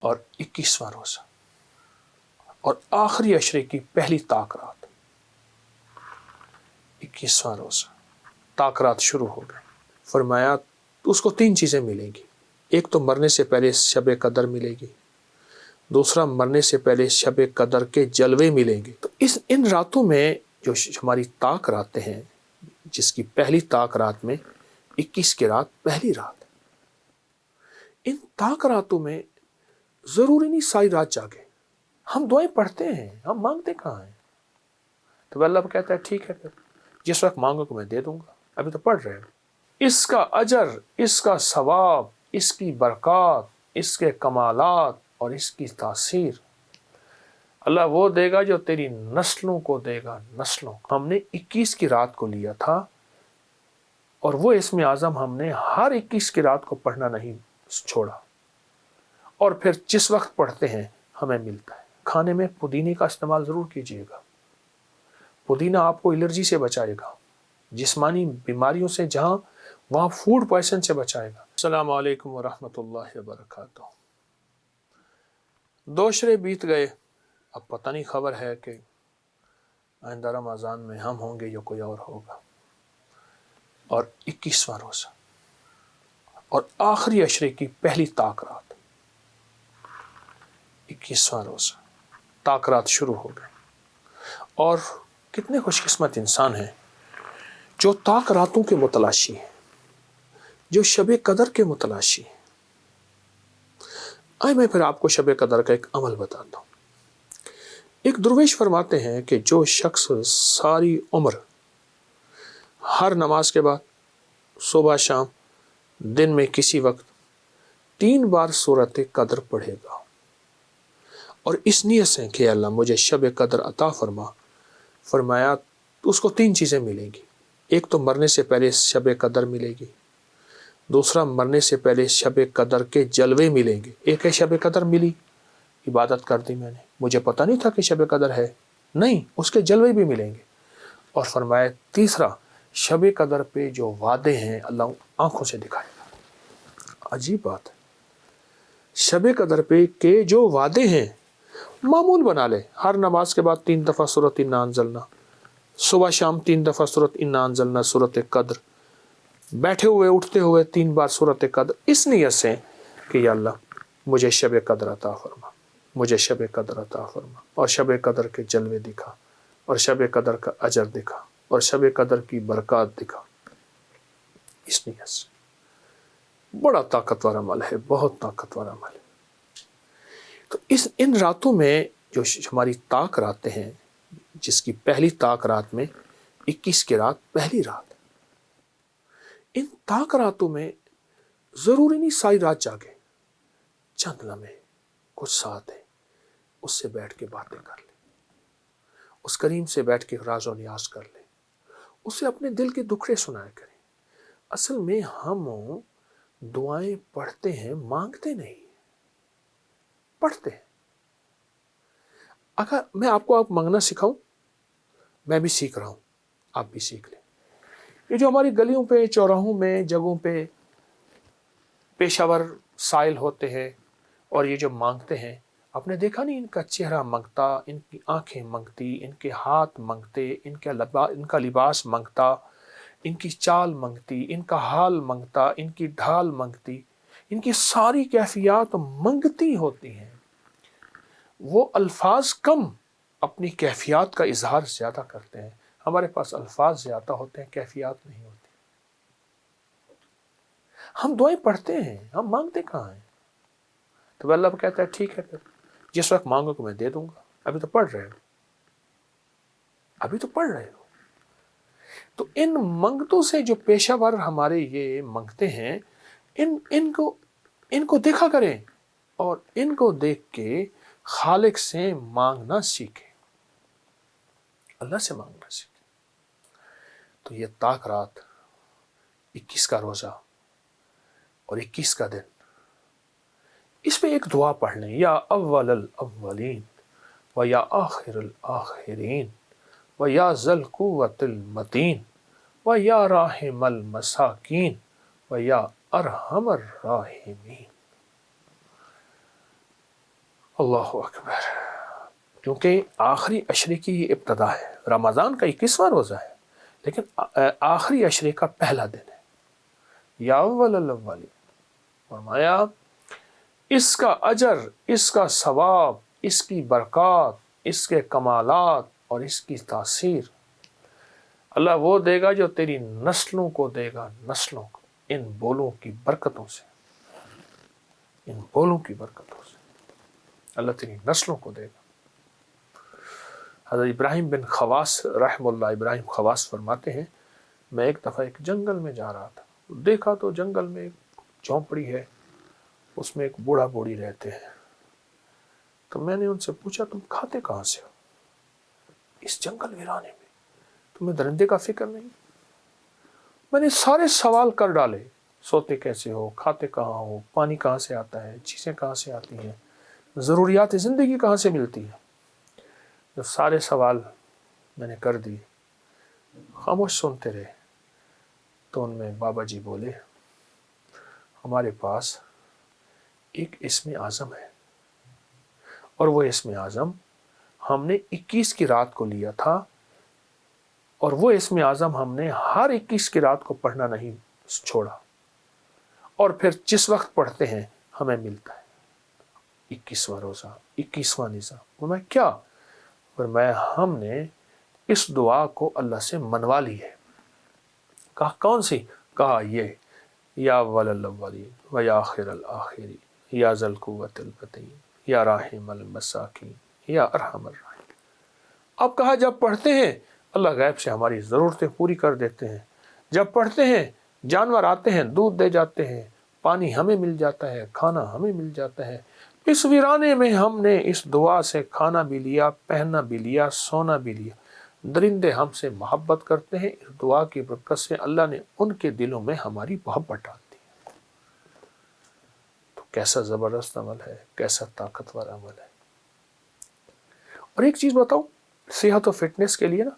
اور 21واں روزہ اور آخری عشرے کی پہلی طاق رات، 21واں روزہ، طاق رات شروع ہو گئی۔ فرمایا اس کو 3 چیزیں ملیں گی۔ ایک تو مرنے سے پہلے شب قدر ملے گی، دوسرا مرنے سے پہلے شب قدر کے جلوے ملیں گے۔ تو ان راتوں میں جو ہماری طاق راتیں ہیں، جس کی پہلی طاق رات میں 21 کی رات پہلی رات، ان طاق راتوں میں ضروری نہیں ساری رات جاگے۔ ہم دعائیں پڑھتے ہیں، ہم مانگتے کہاں ہیں؟ تو اللہ کہتا ہے ٹھیک ہے، پھر جس وقت مانگو کہ میں دے دوں گا، ابھی تو پڑھ رہے ہیں۔ اس کا اجر، اس کا ثواب، اس کی برکات، اس کے کمالات اور اس کی تاثیر اللہ وہ دے گا جو تیری نسلوں کو دے گا، نسلوں کو۔ ہم نے 21 کی رات کو لیا تھا، اور وہ اسم اعظم ہم نے ہر 21 کی رات کو پڑھنا نہیں چھوڑا، اور پھر جس وقت پڑھتے ہیں ہمیں ملتا ہے۔ کھانے میں پودینے کا استعمال ضرور کیجیے گا۔ پودینہ آپ کو الرجی سے بچائے گا، جسمانی بیماریوں سے جہاں وہاں فوڈ پوائزن سے بچائے گا۔ السلام علیکم ورحمۃ اللہ وبرکاتہ۔ 2 شرے بیت گئے، اب پتہ نہیں خبر ہے کہ آئندہ رمضان میں ہم ہوں گے یا کوئی اور ہوگا۔ اور 21واں روزہ اور آخری عشرے کی پہلی طاق رات، 21واں روزہ، طاق رات شروع ہو گئے۔ اور کتنے خوش قسمت انسان ہیں جو طاق راتوں کے متلاشی ہیں، جو شب قدر کے متلاشی ہیں۔ آئے میں پھر آپ کو شب قدر کا ایک عمل بتاتا ہوں۔ ایک درویش فرماتے ہیں کہ جو شخص ساری عمر ہر نماز کے بعد، صبح شام، دن میں کسی وقت 3 بار سورۃ قدر پڑھے گا، اور اس نیت سے کہ اللہ مجھے شب قدر عطا فرما، فرمایا اس کو 3 چیزیں ملیں گی۔ ایک تو مرنے سے پہلے شب قدر ملے گی، دوسرا مرنے سے پہلے شب قدر کے جلوے ملیں گے۔ ایک ہے شب قدر ملی، عبادت کر دی میں نے، مجھے پتہ نہیں تھا کہ شب قدر ہے، نہیں، اس کے جلوے بھی ملیں گے۔ اور فرمایا تیسرا، شب قدر پہ جو وعدے ہیں اللہ آنکھوں سے دکھائے گا۔ عجیب بات ہے، شب قدر پہ کے جو وعدے ہیں معمول بنا لے، ہر نماز کے بعد 3 دفعہ سورۃ انا انزلنا، صبح شام 3 دفعہ سورۃ انا انزلنا، سورۃ قدر، بیٹھے ہوئے اٹھتے ہوئے 3 بار سورۃ قدر، اس نیت سے کہ یا اللہ مجھے شب قدر عطا فرما، مجھے شب قدر عطا فرما، اور شب قدر کے جلوے دکھا، اور شب قدر کا اجر دکھا، اور شب قدر کی برکات دکھا۔ اس نیت سے بڑا طاقتور عمل ہے، بہت طاقتور عمل ہے۔ تو ان راتوں میں جو ہماری طاق راتیں ہیں، جس کی پہلی طاق رات میں 21 کی رات پہلی رات، ان طاق راتوں میں ضروری نہیں ساری رات جاگے، چند لمحے، کچھ ساتھ ہیں، اس سے بیٹھ کے باتیں کر لیں، اس کریم سے بیٹھ کے راز و نیاز کر لیں، اسے اپنے دل کے دکھڑے سنایا کریں۔ اصل میں ہم دعائیں پڑھتے ہیں، مانگتے نہیں، پڑھتے ہیں۔ اگر میں آپ کو مانگنا سکھاؤں، میں بھی سیکھ رہا ہوں، آپ بھی سیکھ لیں۔ یہ جو ہماری گلیوں پہ، چوراہوں میں، جگہوں پہ پیشہ ور سائل ہوتے ہیں اور یہ جو مانگتے ہیں، آپ نے دیکھا نہیں، ان کا چہرہ مانگتا، ان کی آنکھیں مانگتی، ان کے ہاتھ مانگتے، ان کا لباس مانگتا، ان کی چال مانگتی، ان کا حال مانگتا، ان کی ڈھال مانگتی، ان کی ساری کیفیات مانگتی ہوتی ہیں۔ وہ الفاظ کم، اپنی کیفیات کا اظہار زیادہ کرتے ہیں۔ ہمارے پاس الفاظ زیادہ ہوتے ہیں، کیفیات نہیں ہوتی۔ ہم دعائیں پڑھتے ہیں، ہم مانگتے کہاں ہیں؟ تو اللہ کہتا ہے ٹھیک ہے، پھر جس وقت مانگو کہ میں دے دوں گا، ابھی تو پڑھ رہے ہو، ابھی تو پڑھ رہے ہو۔ تو ان منگتوں سے جو پیشہ ور ہمارے یہ منگتے ہیں، ان کو دیکھا کریں، اور ان کو دیکھ کے خالق سے مانگنا سیکھیں، اللہ سے مانگنا سیکھیں۔ تو یہ طاق رات، 21 کا روزہ اور 21 کا دن، اس پہ ایک دعا پڑھ لیں، یا اول الاولین و یا آخر الآخرین و یا ذی القوۃ المتین و یا راحم المساکین و یا ارحم الراحمین۔ اللہ اکبر. کیونکہ آخری عشرے کی یہ ابتدا ہے. رمضان کا 21واں روزہ ہے لیکن آخری عشرے کا پہلا دن ہے. یا اول الاولین. فرمایا اس کا اجر، اس کا ثواب، اس کی برکات، اس کے کمالات اور اس کی تاثیر اللہ وہ دے گا جو تیری نسلوں کو دے گا، نسلوں کو، ان بولوں کی برکتوں سے، ان بولوں کی برکتوں سے اللہ تیری نسلوں کو دے گا. حضرت ابراہیم بن خواص رحم اللہ، ابراہیم خواص فرماتے ہیں میں ایک دفعہ ایک جنگل میں جا رہا تھا، دیکھا تو جنگل میں ایک جھونپڑی ہے، اس میں ایک بوڑھا بوڑھی رہتے ہیں. تو میں نے ان سے پوچھا تم کھاتے کہاں سے ہو اس جنگل ویرانے میں، تمہیں درندے کا فکر نہیں؟ میں نے سارے سوال کر ڈالے، سوتے کیسے ہو، کھاتے کہاں ہو، پانی کہاں سے آتا ہے، چیزیں کہاں سے آتی ہیں، ضروریات زندگی کہاں سے ملتی ہے. جو سارے سوال میں نے کر دی، خاموش سنتے رہے. تو ان میں بابا جی بولے ہمارے پاس ایک اسم اعظم ہے، اور وہ اسم اعظم ہم نے 21 کی رات کو لیا تھا، اور وہ اسم اعظم ہم نے ہر 21 کی رات کو پڑھنا نہیں چھوڑا، اور پھر جس وقت پڑھتے ہیں ہمیں ملتا ہے 21واں روزہ، 21واں نظام. میں کیا؟ میں ہم نے اس دعا کو اللہ سے منوا لی ہے. کہا کون سی؟ کہا یہ یا اول الاولین و یا آخر الاخرین یا ذل قوت المتین یا راحم المساکین یا ارحم الراحمین. اب کہا جب پڑھتے ہیں اللہ غیب سے ہماری ضرورتیں پوری کر دیتے ہیں. جب پڑھتے ہیں جانور آتے ہیں دودھ دے جاتے ہیں، پانی ہمیں مل جاتا ہے، کھانا ہمیں مل جاتا ہے. اس ویرانے میں ہم نے اس دعا سے کھانا بھی لیا، پہننا بھی لیا، سونا بھی لیا. درندے ہم سے محبت کرتے ہیں، اس دعا کی برکت سے اللہ نے ان کے دلوں میں ہماری محبت ڈال دی. تو کیسا زبردست عمل ہے، کیسا طاقتور عمل ہے. اور ایک چیز بتاؤ، صحت و فٹنس کے لیے نا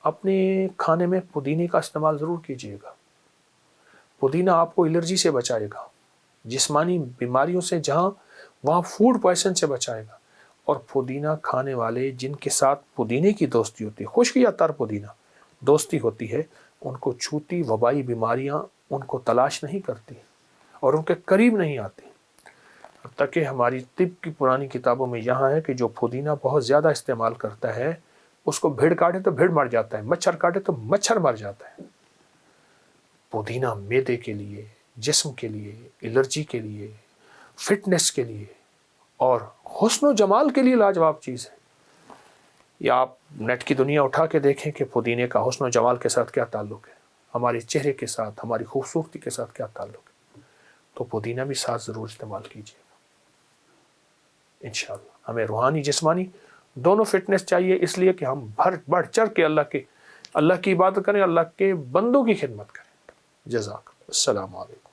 اپنے کھانے میں پودینے کا استعمال ضرور کیجیے گا. پودینہ آپ کو الرجی سے بچائے گا، جسمانی بیماریوں سے جہاں وہاں فوڈ پوائزن سے بچائے گا. اور پودینہ کھانے والے جن کے ساتھ پودینے کی دوستی ہوتی ہے، خشک یا تر پودینہ دوستی ہوتی ہے، ان کو چھوتی وبائی بیماریاں ان کو تلاش نہیں کرتی اور ان کے قریب نہیں آتی. حتیٰ کہ ہماری طب کی پرانی کتابوں میں یہاں ہے کہ جو پودینہ بہت زیادہ استعمال کرتا ہے اس کو بھیڑ کاٹے تو بھیڑ مر جاتا ہے، مچھر کاٹے تو مچھر مر جاتا ہے. پودینہ معدے کے لیے، جسم کے لیے، الرجی کے لیے، فٹنس کے لیے اور حسن و جمال کے لیے لاجواب چیز ہے. یا آپ نیٹ کی دنیا اٹھا کے دیکھیں کہ پودینے کا حسن و جمال کے ساتھ کیا تعلق ہے، ہمارے چہرے کے ساتھ، ہماری خوبصورتی کے ساتھ کیا تعلق ہے. تو پودینہ بھی ساتھ ضرور استعمال کیجیے گا انشاءاللہ. ہمیں روحانی جسمانی دونوں فٹنس چاہیے، اس لیے کہ ہم بڑھ چڑھ کے اللہ کی عبادت کریں، اللہ کے بندوں کی خدمت کریں. جزاک. السلام علیکم.